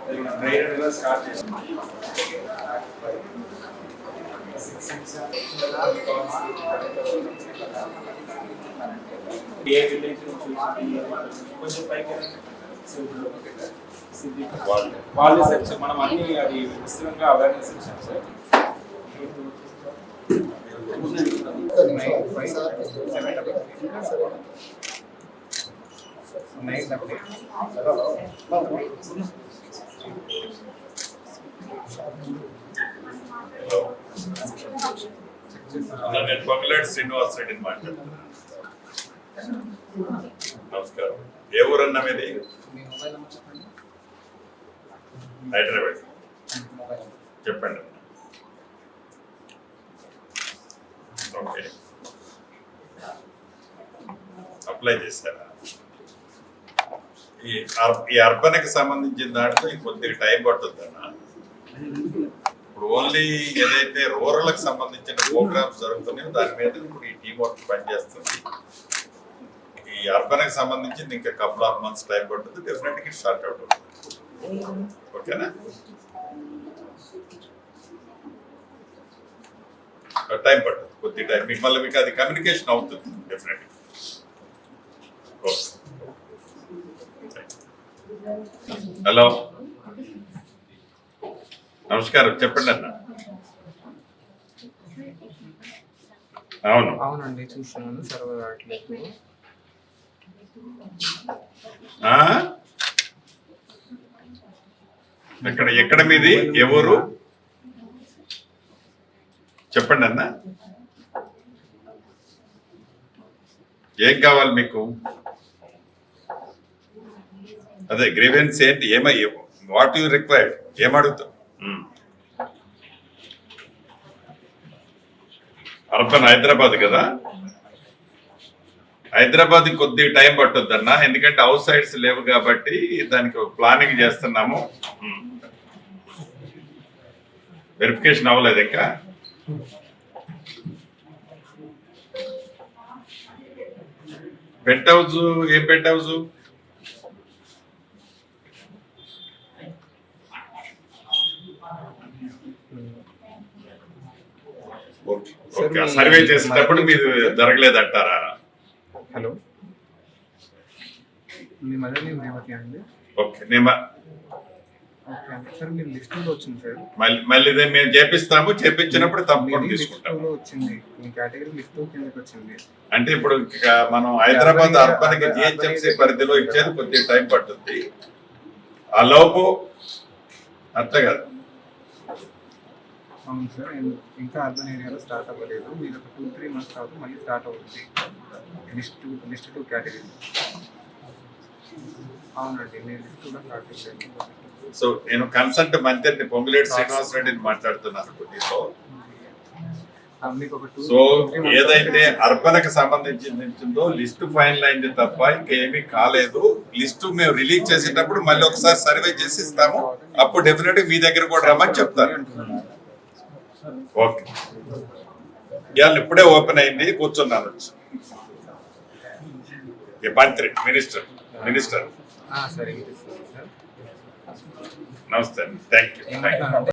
ట్రైనర్గా start చేసాం. ఏ village కొంచెం పైకి వాళ్ళే సార్ మనం అన్ని అది విస్తృతంగా అవేర్నెస్ ఇచ్చాం సార్. నేను పొంగులేటి శ్రీనివాస్ రెడ్డిని మాట్లాడుతున్నాను. నమస్కారం. ఏ ఊరన్నా మీది? హైదరాబాద్. చెప్పండి. ఓకే, అప్లై చేశారా? ఈ అర్బన్కి సంబంధించిన దాంట్లో కొద్దిగా టైం పడుతుందన్నా. ఇప్పుడు ఓన్లీ ఏదైతే రూరల్కి సంబంధించిన ప్రోగ్రామ్స్ జరుగుతున్నాయో దాని మీద ఇప్పుడు ఈ టీం వర్క్ పనిచేస్తుంది. ఈ అర్బన్కి సంబంధించి ఇంకా కపుల్ ఆఫ్ మంత్స్ టైం పడుతుంది. డెఫినెట్గా స్టార్ట్ అవుట్ అవుతుంది. ఓకేనా? టైం పడుతుంది, కొద్ది టైం. మళ్ళీ మీకు అది కమ్యూనికేషన్ అవుతుంది డెఫినెట్గా. హలో, నమస్కారం. చెప్పండి అన్న. అవునండి, చూస్తున్నాను. సర్వర్ రావట్లేదు. ఎక్కడ మీది? ఎవరు? చెప్పండి అన్న. ఏం కావాలి మీకు? అదే గ్రీవెన్స్ ఏంటి? What you required? ఏం అడుగుతావు? అర్బన్ హైదరాబాద్ కదా. హైదరాబాద్ కొద్దిగా టైం పట్టుద్ది అన్న, ఎందుకంటే అవుట్ సైడ్స్ లేవు కాబట్టి దానికి ప్లానింగ్ చేస్తున్నాము. వెరిఫికేషన్ అవ్వలేదు ఇంకా. Penthouse? ఏం పెంట్ హౌస్? సర్వే చేసేటప్పుడు మీరు జరగలేదంటారా? హలో, మీ మదర్ నేమ్ రేవతి అండి. ఓకే, సార్ మీ లిస్టులో వచ్చింది సార్. మళ్ళీ మేము చేపిస్తాము. చేపించినప్పుడు తప్పకుండా తీసుకుంటాం. వచ్చింది మీ కేటగిరీ లిస్ట్ కిందకి వచ్చింది. అంటే ఇప్పుడు మనం హైదరాబాద్ అర్బన్కి జిహెచ్ఎంసీ పరిధిలో ఇచ్చేది కొద్దిగా టైం పడుతుంది. ఆ లోపు అంతే కదా. అవును సార్, ఇంకా అర్బన్ ఏరియాలో స్టార్ట్ అవ్వలేదు. మీరు ఒక 2-3 మంత్స్ తర్వాత మళ్ళీ స్టార్ట్ అవుతుంది లిస్ట్ 2 కేటగిరీ. అవునండి, నేను లిస్ట్ కూడా స్టార్ట్ చేశాను. సో నేను కన్సల్ట్ మంత్రి పొంగులేటి శ్రీనివాస్ రెడ్డిని మాట్లాడుతున్నాను కొద్దితో. సో ఏదైతే అర్బన్ కి సంబంధించిందో లిస్ట్ ఫైనల్ అయింది తప్ప ఇంకేమీ కాలేదు. లిస్ట్ మేము రిలీజ్ చేసేటప్పుడు మళ్ళీ ఒకసారి సర్వే చేసి ఇస్తాము. అప్పుడు డెఫినెట్ మీ దగ్గర కూడా రమ్మని చెప్తాను. ఓకే, ఇవాళ ఇప్పుడే ఓపెన్ అయింది, కూర్చున్నాను. మంత్రి మినిస్టర్ సరే, నమస్తే. Thank you.